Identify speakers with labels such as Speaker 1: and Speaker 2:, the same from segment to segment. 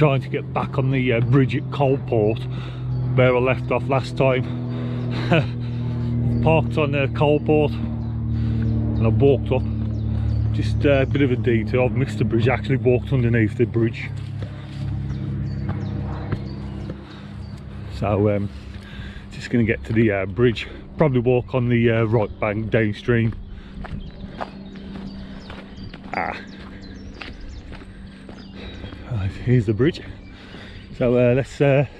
Speaker 1: trying to get back on the bridge at Coalport where I left off last time. Parked on Coalport and I've walked up. Just a bit of a detour. I've missed the bridge, actually walked underneath the bridge. So just going to get to the bridge, probably walk on the right bank downstream. Here's the bridge. So let's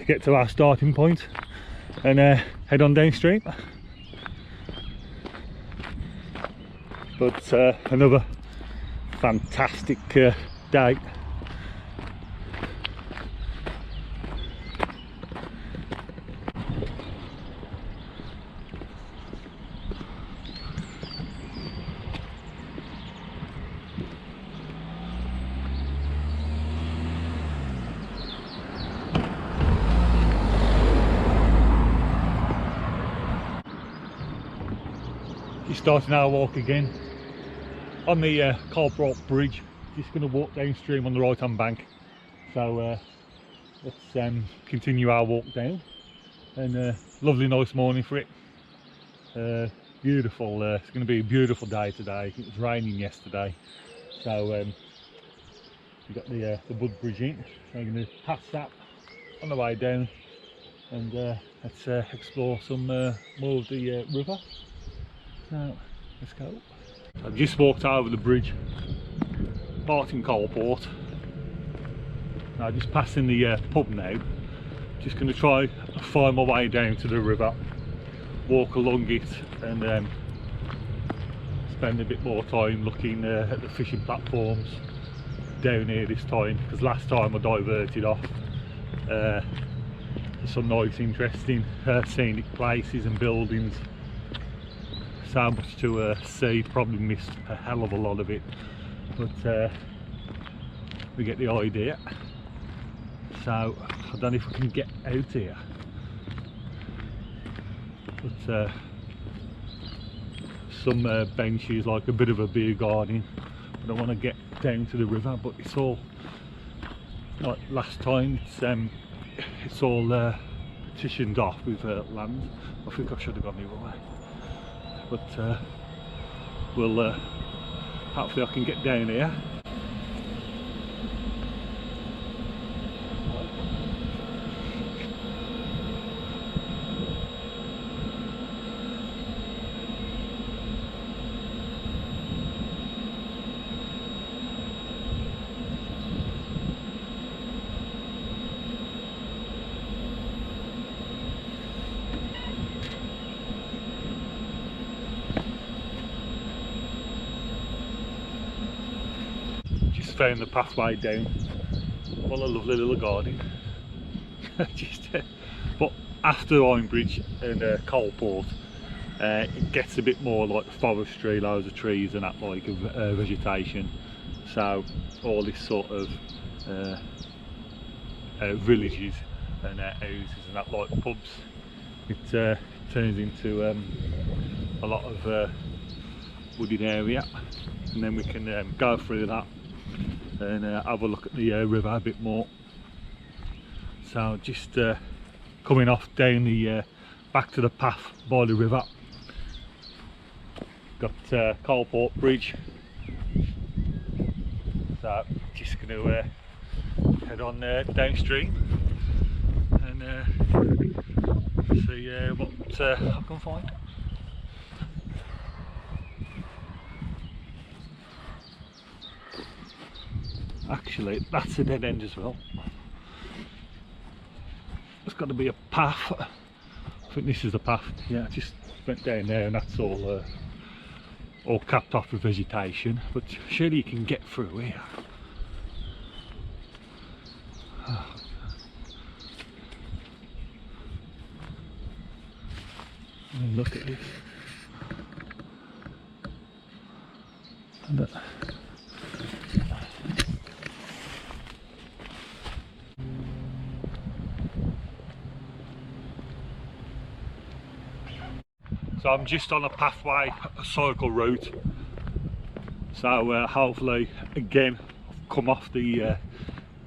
Speaker 1: get to our starting point and head on downstream. But another fantastic day. Just starting our walk again on the coalport bridge. Just going to walk downstream on the right hand bank. So let's continue our walk down. And lovely nice morning for it. Beautiful. It's going to be a beautiful day today. It was raining yesterday, so we've got the wood bridge in. So I'm going to pass that on the way down, and let's explore some more of the river. So let's go. So I've just walked over the bridge, parting Coalport. Now just passing the pub now. Just going to try find my way down to the river, walk along it, and spend a bit more time looking at the fishing platforms down here this time, because last time I diverted off. Some nice interesting scenic places and buildings. So much to see, probably missed a hell of a lot of it, but we get the idea. So I don't know if we can get out here, but some benches, like a bit of a beer garden. I don't want to get down to the river, but it's all like last time. It's all petitioned off with land. I think I should have gone the other way. But we'll hopefully I can get down here. Found the pathway down. What a lovely little garden. But after Ironbridge and Coalport, it gets a bit more like forestry, loads of trees and that, like vegetation. So all this sort of villages and houses and that, like pubs, it turns into a lot of wooded area, and then we can go through that and have a look at the river a bit more. So just coming off down the back to the path by the river. Got Coalport Bridge. So just going to head on downstream and see what I can find. Actually, that's a dead end as well. There's got to be a path. I think this is the path. Yeah, I just went down there and that's all capped off with vegetation. But surely you can get through here. And look at this. And so I'm just on a pathway, a cycle route. So hopefully, again, I've come off the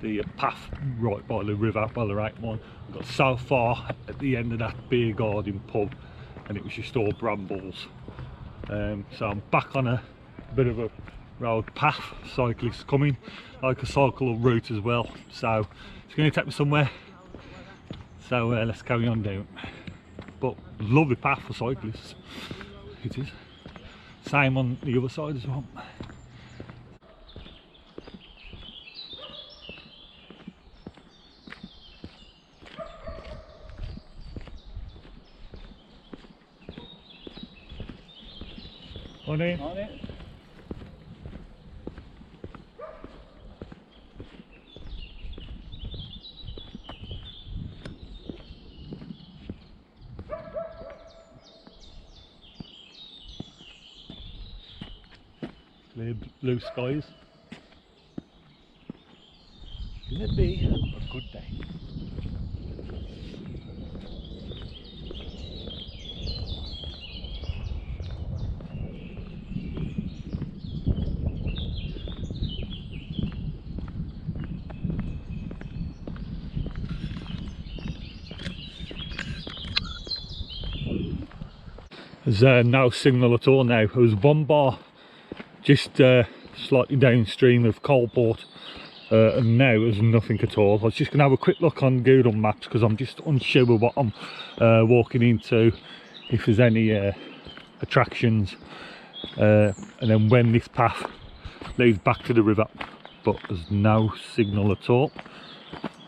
Speaker 1: the path right by the river, by the right one. I got so far at the end of that beer garden pub and it was just all brambles. So I'm back on a bit of a road path, cyclists coming, like a cycle route as well, so it's going to take me somewhere, so let's carry on down. But lovely path for cyclists, it is. Same on the other side as well. On in.
Speaker 2: On it.
Speaker 1: Clear blue skies. Can it be a good day? There's no signal at all now. There was one bar just slightly downstream of Coalport, and now there's nothing at all. I was just going to have a quick look on Google Maps because I'm just unsure of what I'm walking into, if there's any attractions, and then when this path leads back to the river, but there's no signal at all.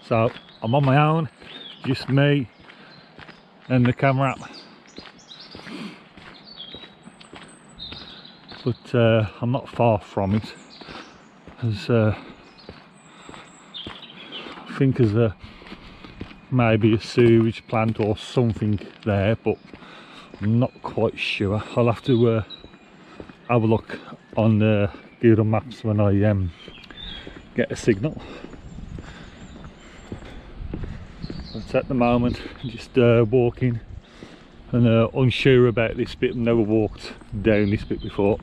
Speaker 1: So I'm on my own, just me and the camera. But I'm not far from it. There's I think there's maybe a sewage plant or something there, but I'm not quite sure. I'll have to have a look on the Google Maps when I get a signal. But at the moment just walking and unsure about this bit. I've never walked down this bit before,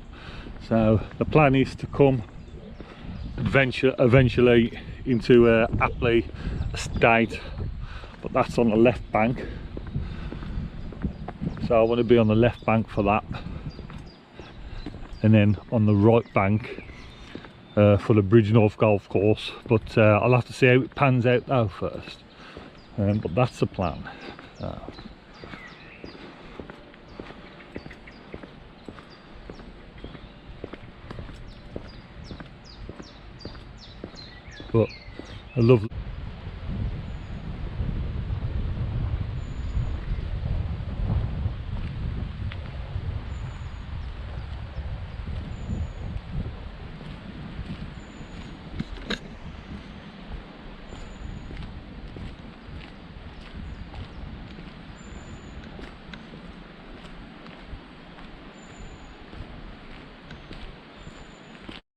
Speaker 1: so the plan is to come eventually into Apley estate, but that's on the left bank, so I want to be on the left bank for that, and then on the right bank for the Bridge North Golf Course, but I'll have to see how it pans out though first, but that's the plan. But I love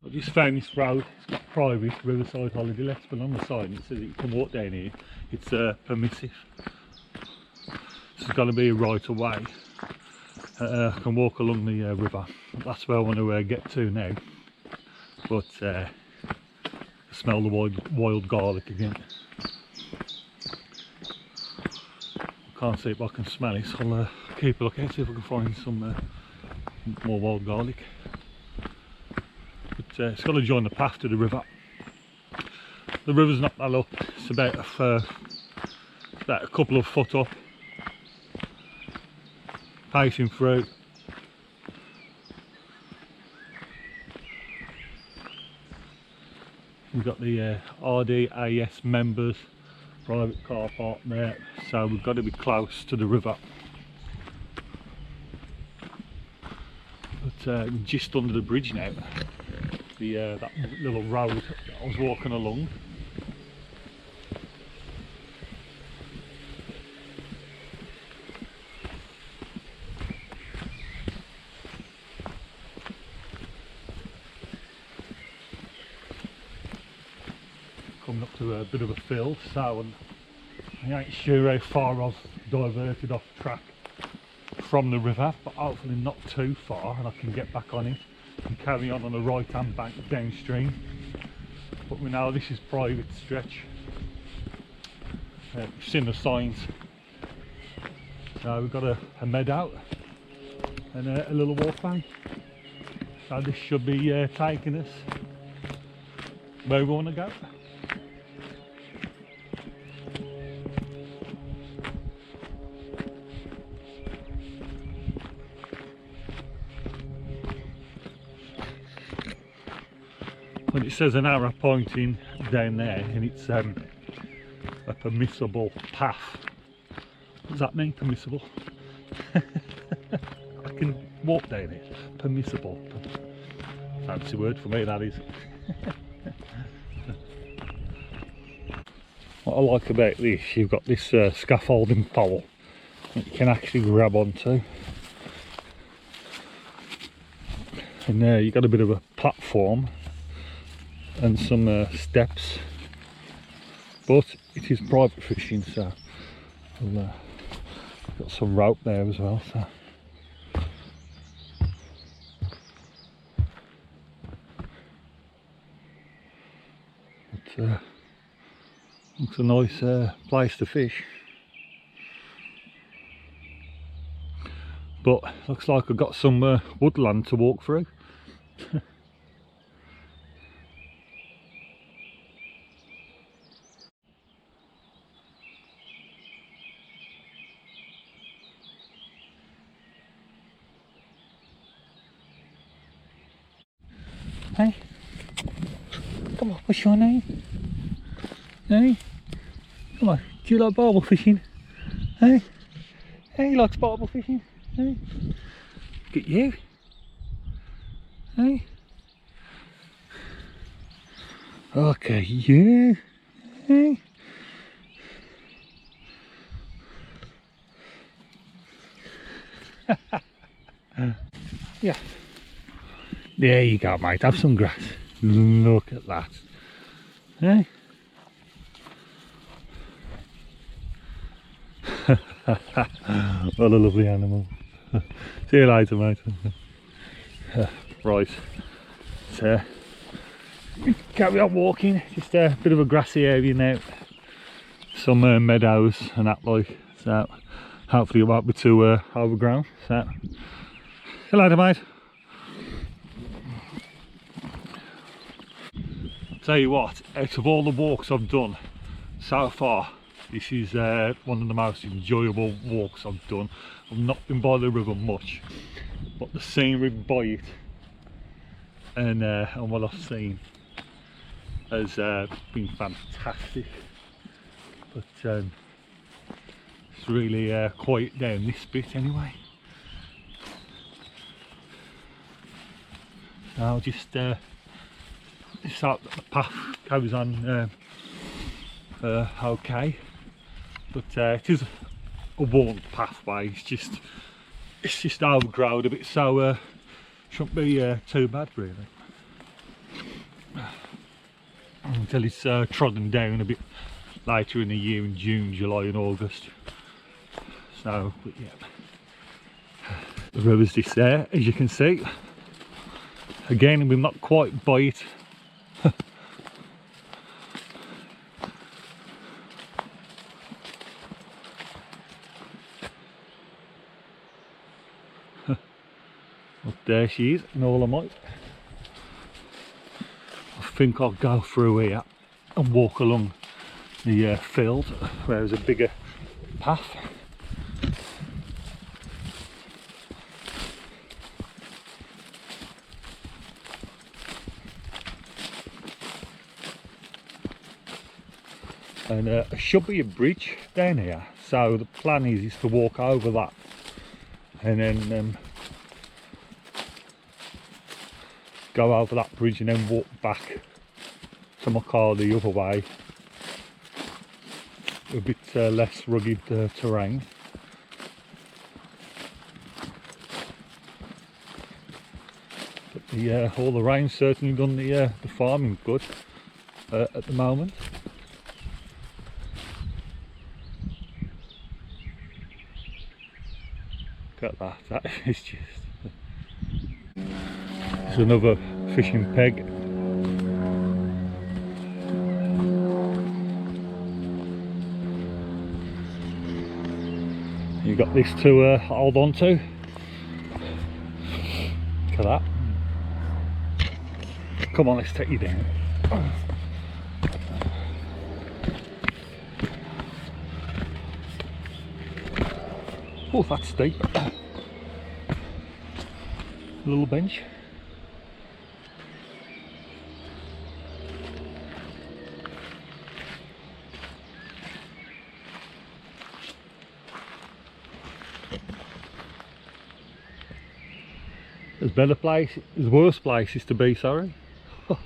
Speaker 1: I just found this road. It's got private riverside holiday lets, but on the side it says that you can walk down here. It's permissive. So there's got to be a right of way. I can walk along the river. That's where I want to get to now. But I smell the wild garlic again. I can't see if I can smell it, so I'll keep a look out, see if I can find some more wild garlic. It's got to join the path to the river. The river's not that up, it's about a couple of foot up, pacing through. We've got the RDAS members private car park there, so we've got to be close to the river. But we're just under the bridge now. That little road that I was walking along. Coming up to a bit of a field, so I ain't sure how far I've diverted off track from the river, but hopefully not too far, and I can get back on it and carry on the right hand bank downstream. but we know this is private stretch. You've seen the signs. So we've got a meadow and a little walkway. So this should be taking us where we want to go. Well, it says an arrow pointing down there, and it's a permissible path. What does that mean, permissible? I can walk down it. Permissible. Fancy word for me, that is. What I like about this, you've got this scaffolding pole that you can actually grab onto. And there you've got a bit of a platform and some steps, but it is private fishing, so we'll, got some rope there as well. So it looks a nice place to fish, but looks like I've got some woodland to walk through. Hey, come on, what's your name? Hey, come on, do you like barbel fishing? Hey, hey, he likes barbel fishing. Hey, look at you. Hey, okay, you. Hey. Yeah. There you go, mate, have some grass. Look at that. Eh? What a lovely animal. See you later, mate. Right. So, carry on walking. Just a bit of a grassy area now. Some meadows and Apley. So, hopefully it won't be too overgrown. So, see you later, mate. Tell you what, out of all the walks I've done so far, this is one of the most enjoyable walks I've done. I've not been by the river much, but the scenery by it and what I've seen has been fantastic. But it's really quiet down this bit anyway. So I'll just so the path goes on okay, but it is a worn pathway. It's just overgrown a bit, so shouldn't be too bad really, until it's trodden down a bit later in the year, in June, July and August. So, but yeah, the river's just there, as you can see. Again, we're not quite by it. Up there she is, in all her might. I think I'll go through here and walk along the field where there's a bigger path. And there should be a bridge down here, so the plan is to walk over that and then go over that bridge and then walk back to my car the other way, a bit less rugged terrain. But all the rain's certainly done the farming good at the moment. Look at that, that is just... There's another fishing peg. got this to hold on to. Look at that. Come on, let's take you down. Oh, that's steep. Little bench. There's better places, there's worse places to be, sorry. Oh.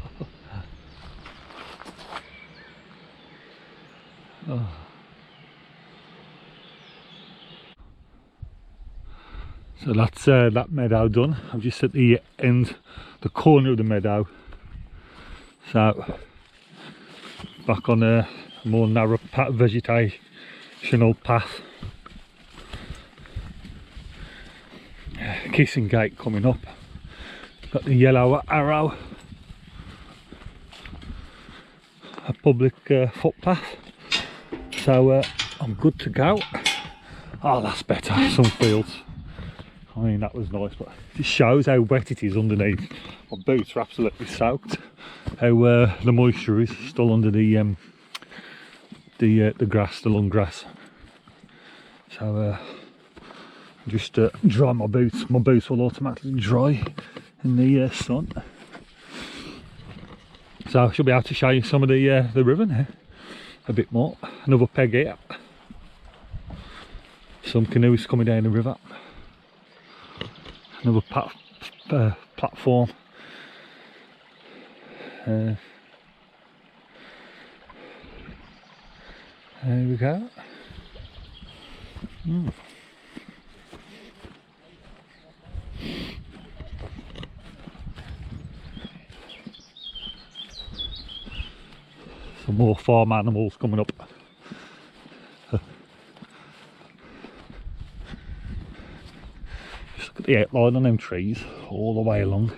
Speaker 1: So that's that meadow done. I'm just at the end, the corner of the meadow. So back on a more narrow vegetational path. Kissing gate coming up. Got the yellow arrow. A public footpath. So I'm good to go. Oh, that's better. Some fields. I mean, that was nice, but it shows how wet it is underneath. My boots are absolutely soaked. How the moisture is still under the grass, the long grass. So just dry my boots. My boots will automatically dry in the sun. So I should be able to show you some of the river now. A bit more. Another peg here. Some canoes coming down the river. Another platform. There we go. Some more farm animals coming up. Just look at the outline on them trees all the way along.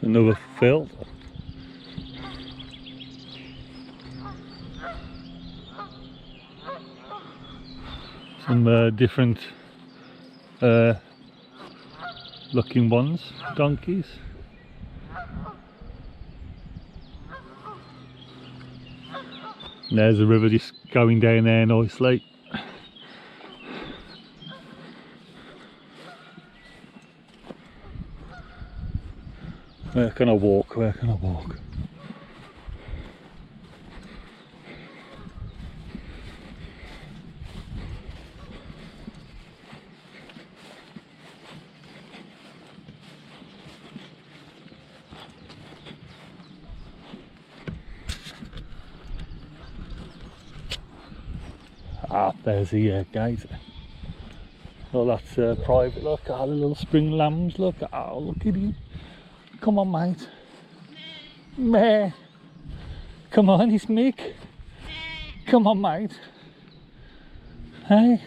Speaker 1: Another field. Some different looking ones, donkeys. And there's the river just going down there nicely. Where can I walk? Where can I walk? Ah, there's the gate. Oh, that's private. Look at all the little spring lambs. Look, oh, look at you. Come on, mate. Meh. Come on, it's Mick. Come on, mate. Hey?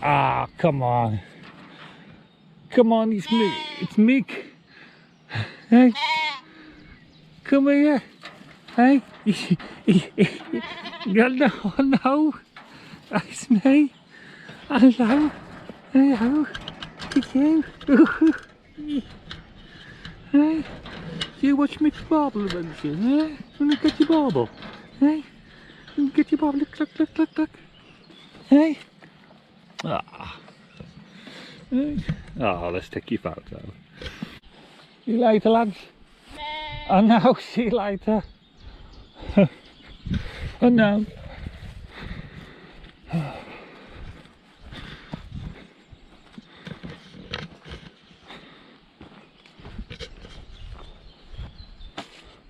Speaker 1: Ah, come on. Come on, it's Mick. It's Mick. Hey? Come here. Hey? No, no. It's me. Hello. Hello. It's you. Hey? You watch Mick's Bauble adventure, eh? Wanna get your bauble? Hey? Get your bauble, look, look, look, look, look. Hey? Ah. Hey? Oh, let's take your photo. See you later, lads. Oh no, see you later. Oh no.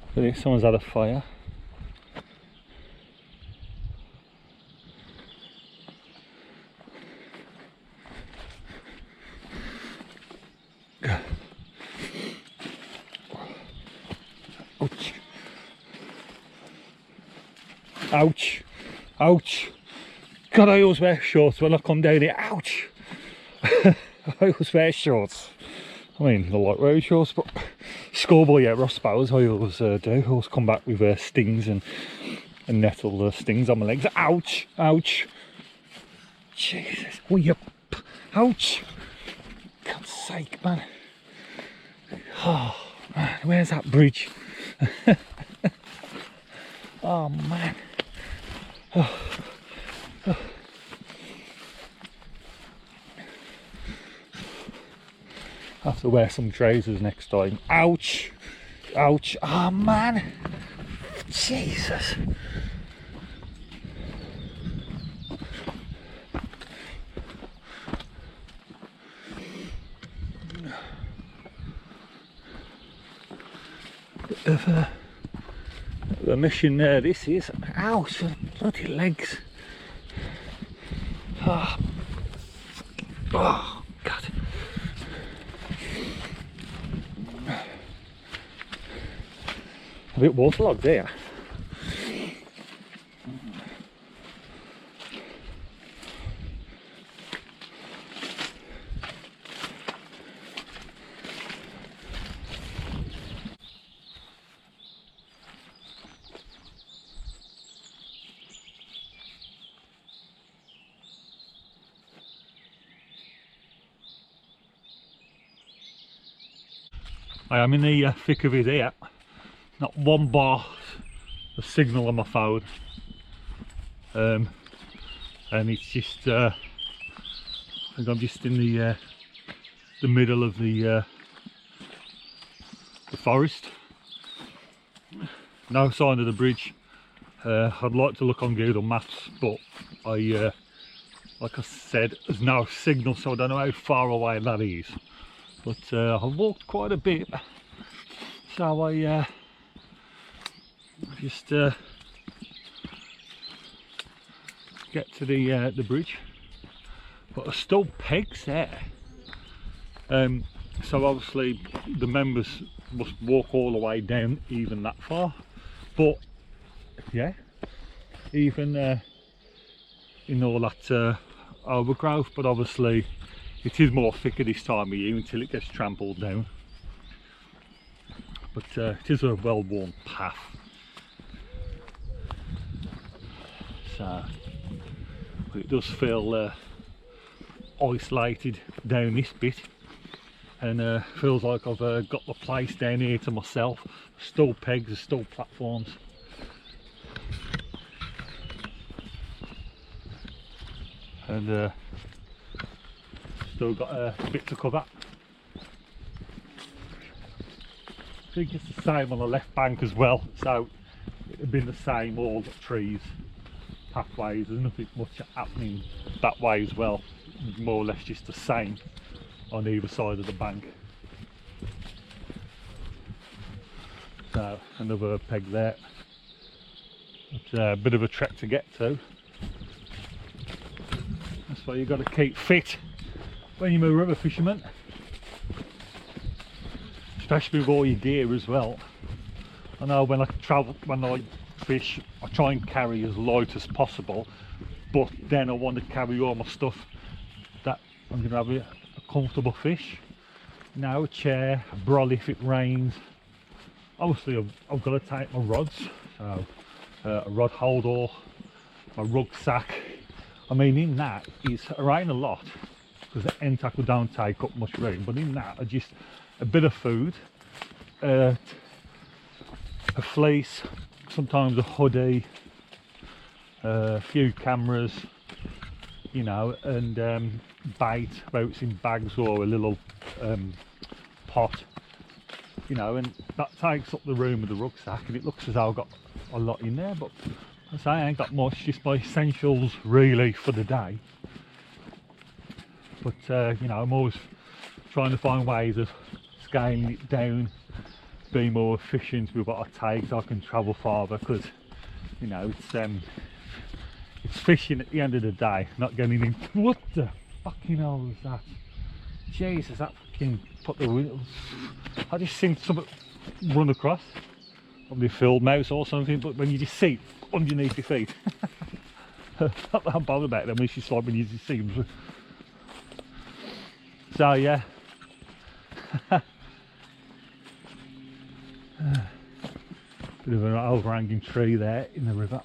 Speaker 1: I think someone's had a fire. Ouch, ouch. God, I always wear shorts when I come down here. Ouch. I always wear shorts. I mean, the light wearing shorts, but schoolboy, yeah, Ross Bowers, I always do. I always come back with stings and nettle stings on my legs. Ouch, ouch. Jesus, will you? Ouch. God's sake, man. Oh, man, where's that bridge? Oh, man. Oh. Oh. I have to wear some trousers next time. Ouch! Ouch! Oh, man! Jesus! Bit of a mission there, this is. Ouch! Bloody legs! Oh, oh God! A bit waterlogged there. I am in the thick of it here. Not one bar of signal on my phone, and it's just I think I'm just in the middle of the forest. No sign of the bridge. I'd like to look on Google Maps, but I like I said, there's no signal, so I don't know how far away that is. But I've walked quite a bit, so I just get to the bridge. But there's still pegs there, so obviously the members must walk all the way down even that far. But yeah, even in all that overgrowth, but obviously it is more thicker this time of year until it gets trampled down. But it is a well-worn path. So, but it does feel isolated down this bit, and feels like I've got the place down here to myself. There's still pegs, there's still platforms. And still got a bit to cover. I think it's the same on the left bank as well, so it would have been the same, all the trees, pathways, there's nothing much happening that way as well, more or less just the same on either side of the bank. So another peg there. It's a bit of a trek to get to. That's why you've got to keep fit when you're a river fisherman, especially with all your gear as well. I know when I travel, when I fish, I try and carry as light as possible, but then I want to carry all my stuff that I'm going to have a comfortable fish. Now a chair, a brolly if it rains. Obviously I've got to take my rods, so a rod holder, my rucksack. I mean, in that is rain a lot because the end tackle don't take up much room, but in that are just a bit of food, a fleece, sometimes a hoodie, a few cameras, you know, and bait, whether it's in bags or a little pot, you know, and that takes up the room of the rucksack, and it looks as though I've got a lot in there, but I say I ain't got much, just my essentials really for the day. But you know, I'm always trying to find ways of scaling it down, being more efficient with what I take so I can travel farther, because you know it's fishing at the end of the day, not getting in. What the fucking hell was that? Jesus, that fucking put the wheels. I just seen something run across. probably a field mouse or something, but when you just see it underneath your feet, not that I'm bothered about them, it's just like when you just see them. So yeah. Bit of an overhanging tree there in the river.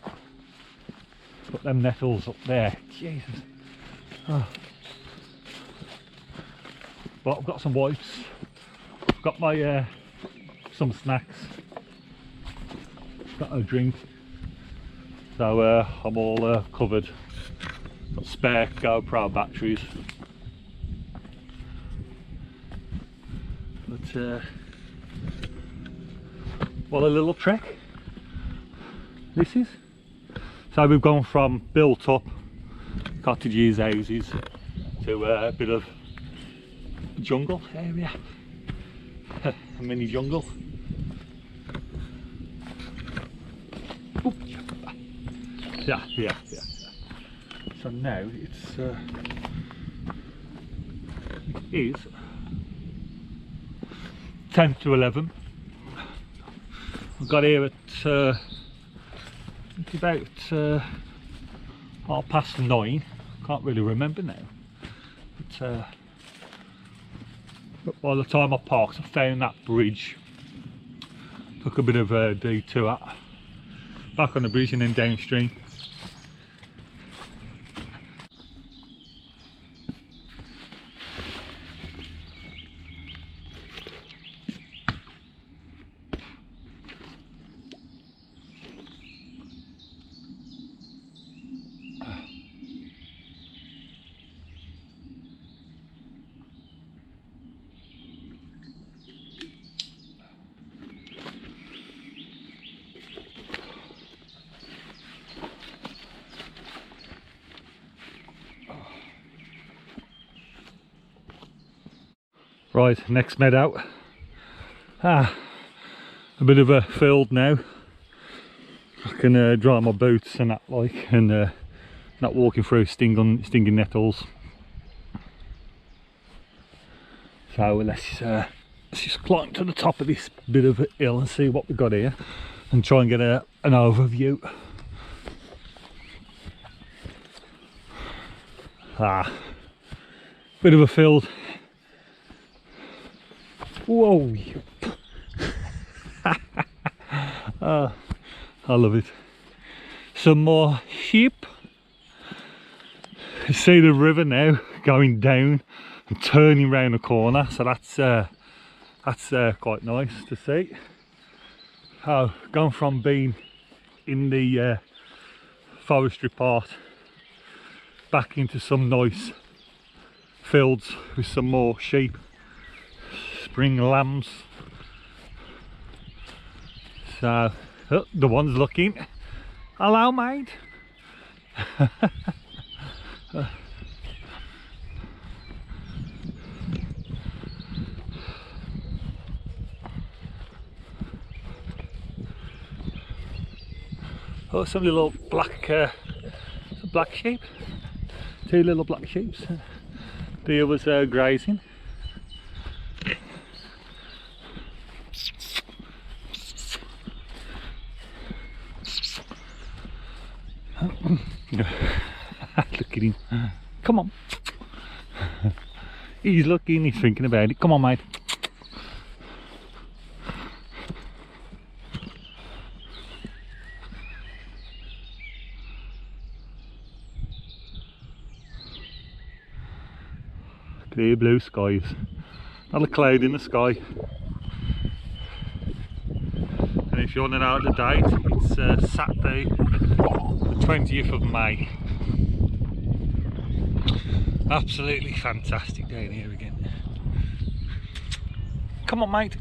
Speaker 1: Got them nettles up there. Jesus. Oh. But I've got some wipes. I've got my some snacks. Got a drink. So I'm all covered. Got spare GoPro batteries. But what a little trek this is. So we've gone from built up cottages, houses to a bit of jungle area, a mini jungle. Oop. Yeah. So now it is 10 to 11. I got here at it's about 9:30. Can't really remember now. But by the time I parked, I found that bridge. Took a bit of a detour back on the bridge and then downstream. Right, next meadow. A bit of a field now. I can dry my boots and that like, and not walking through stinging nettles. So let's just climb to the top of this bit of a hill and see what we've got here, and try and get an overview. Bit of a field. Whoa. I love it. Some more sheep. You see the river now going down and turning round the corner, so that's quite nice to see. Gone from being in the forestry part back into some nice fields with some more sheep. Spring lambs. So the one's looking. Hello, mate. Oh, some little black sheep. Two little black sheep. The others grazing. Look at him. Come on. He's looking, he's thinking about it. Come on, mate. Clear blue skies. Not a cloud in the sky. And if you want to know the date, it's Saturday, the 20th of May. Absolutely fantastic down here again. Come on, mate.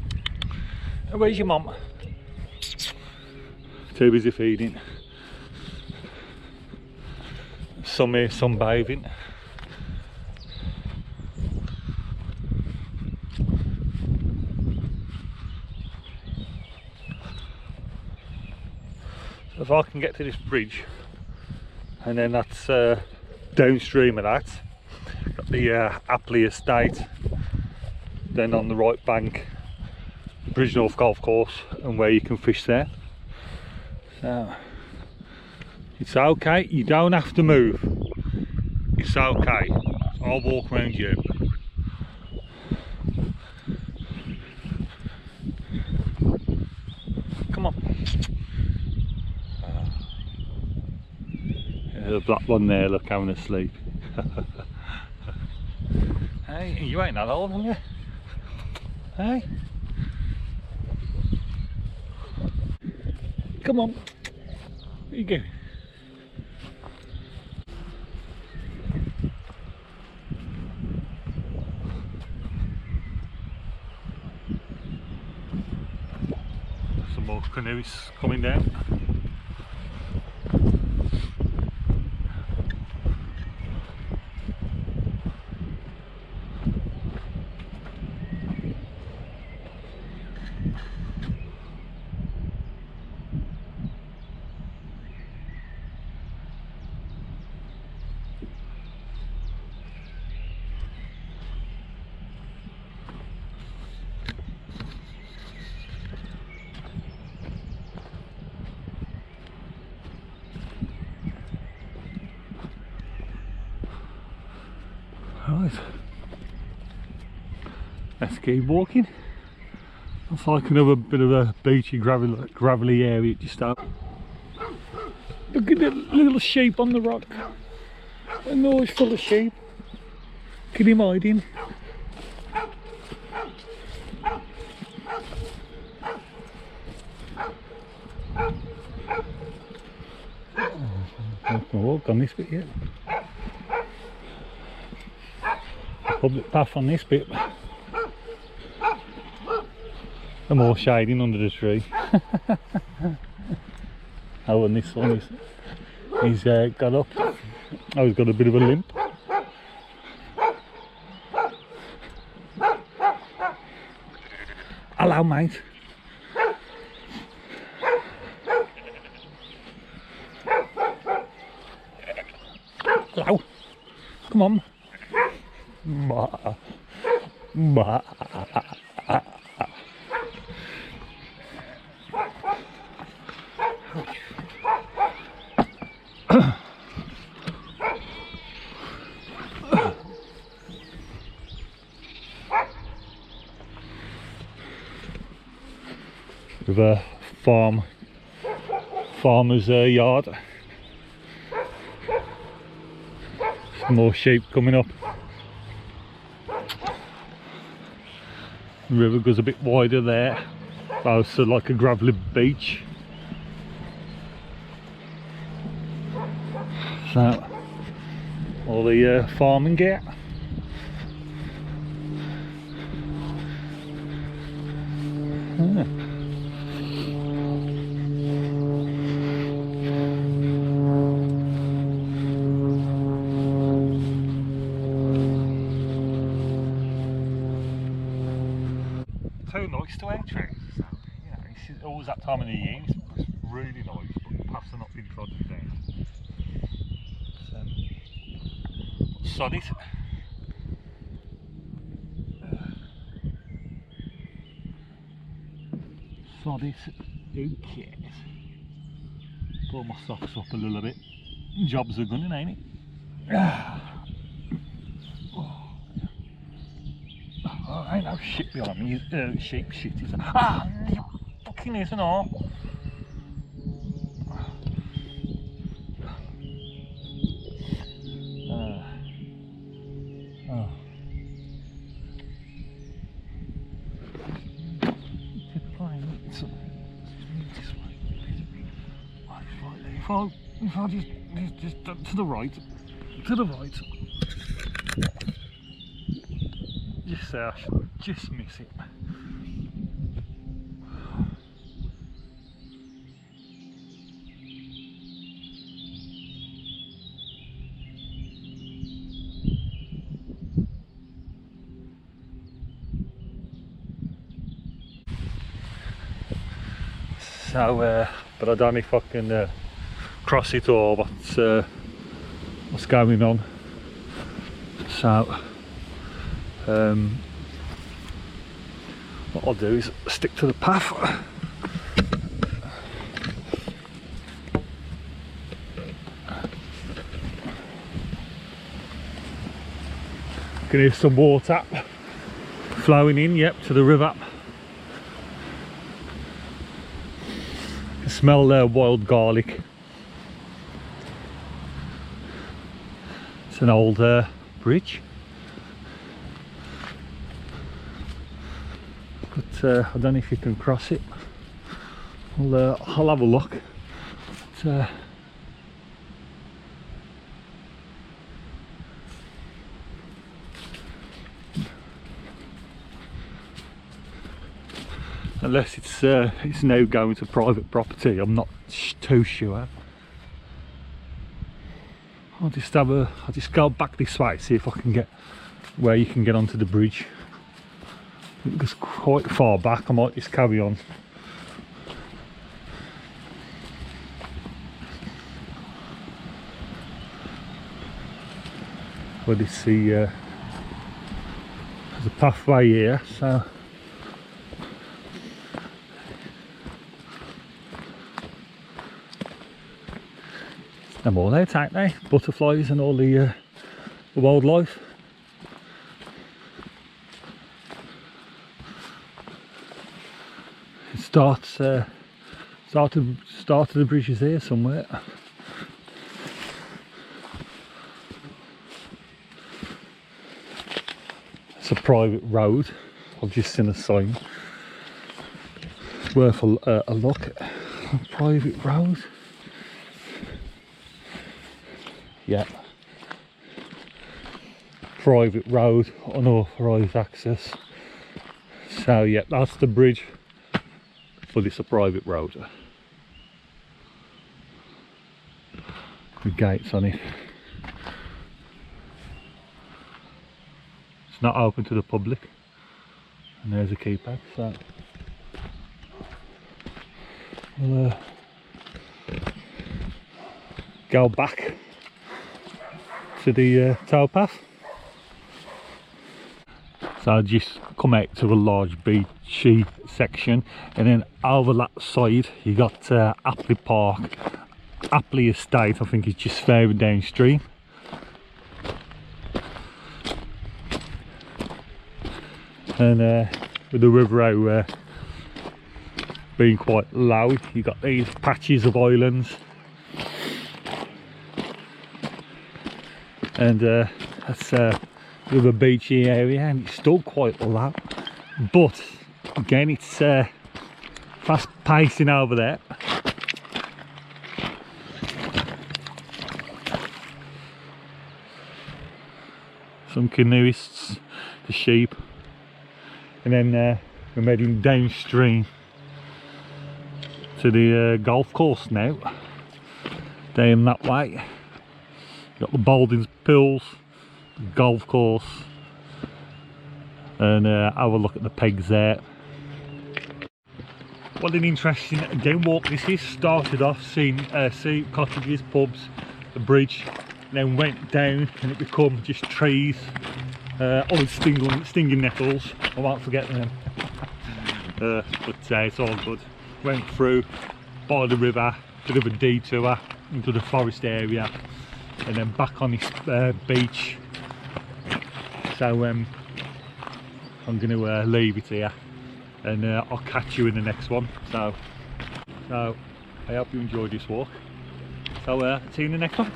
Speaker 1: Where's your mum? Too busy feeding. Some here sunbathing. So if I can get to this bridge, and then that's downstream of that, got the Apley estate, then on the right bank Bridgnorth Golf Course and where you can fish there. So it's okay, you don't have to move. It's okay. I'll walk around you. Come on. The black one there, look, having a sleep. Hey, you ain't that old, are you? Hey? Come on. Where you go? Some more canoes coming down. Right, let's keep walking. It's like another bit of a beachy gravelly area just out. Look at the little sheep on the rock. And they're always full of sheep. Can you hiding? I've not walked on this bit yet. Public path on this bit. And more shading under the tree. Oh, and this one he's got up. Oh, he's got a bit of a limp. Hello, mate. Hello. Come on. Ma. Ma. With a farmer's yard. Some more sheep coming up. The river goes a bit wider there. Also like a gravelly beach. So all the farming gear. Too nice to enter it, so you know, it's always that time of the year, it's really nice, but the paths are not been trodden down. So, sod it. Sod it, who cares? Pull my socks up a little bit. Jobs are gunning, ain't it? Oh, ain't no shit behind me, sheep shit is. Ah, you fucking isn't all. If I just to the right, just say I should just miss it. So, but I don't know if I can cross it or what's going on. So, what I'll do is stick to the path. Can hear some water flowing in, yep, to the river. Can smell wild garlic. It's an old bridge, but I don't know if you can cross it. I'll have a look. But, unless it's now going to private property, I'm not too sure. I'll just go back this way, see if I can get where you can get onto the bridge. It goes quite far back. I might just carry on. But it's there's a pathway here, so them all out, aren't they? Butterflies and all the wildlife. It starts start of the bridge is here somewhere. It's a private road. I've just seen a sign. It's worth a look. A private road. Yeah, private road, unauthorised access. So yeah, that's the bridge, but it's a private road. With gates on it. It's not open to the public. And there's a keypad, so we'll go back to the towpath. So I just come out to a large beachy section, and then over that side you got Apley Park, Apley Estate. I think it's just further downstream. And with the river out being quite low, you got these patches of islands. And that's with a beachy area, and it's still quite low, but again it's fast pacing over there. Some canoeists, the sheep, and then we're heading downstream to the golf course now, down that way. Got the Baldings Pools, the golf course, and have a look at the pegs there. What an interesting day walk this is. Started off seeing cottages, pubs, the bridge, and then went down and it become just trees, all the stinging nettles. I won't forget them. But it's all good. Went through by the river, bit of a detour into the forest area, and then back on this beach. So I'm going to leave it here, and I'll catch you in the next one. So I hope you enjoyed this walk. So see you in the next one.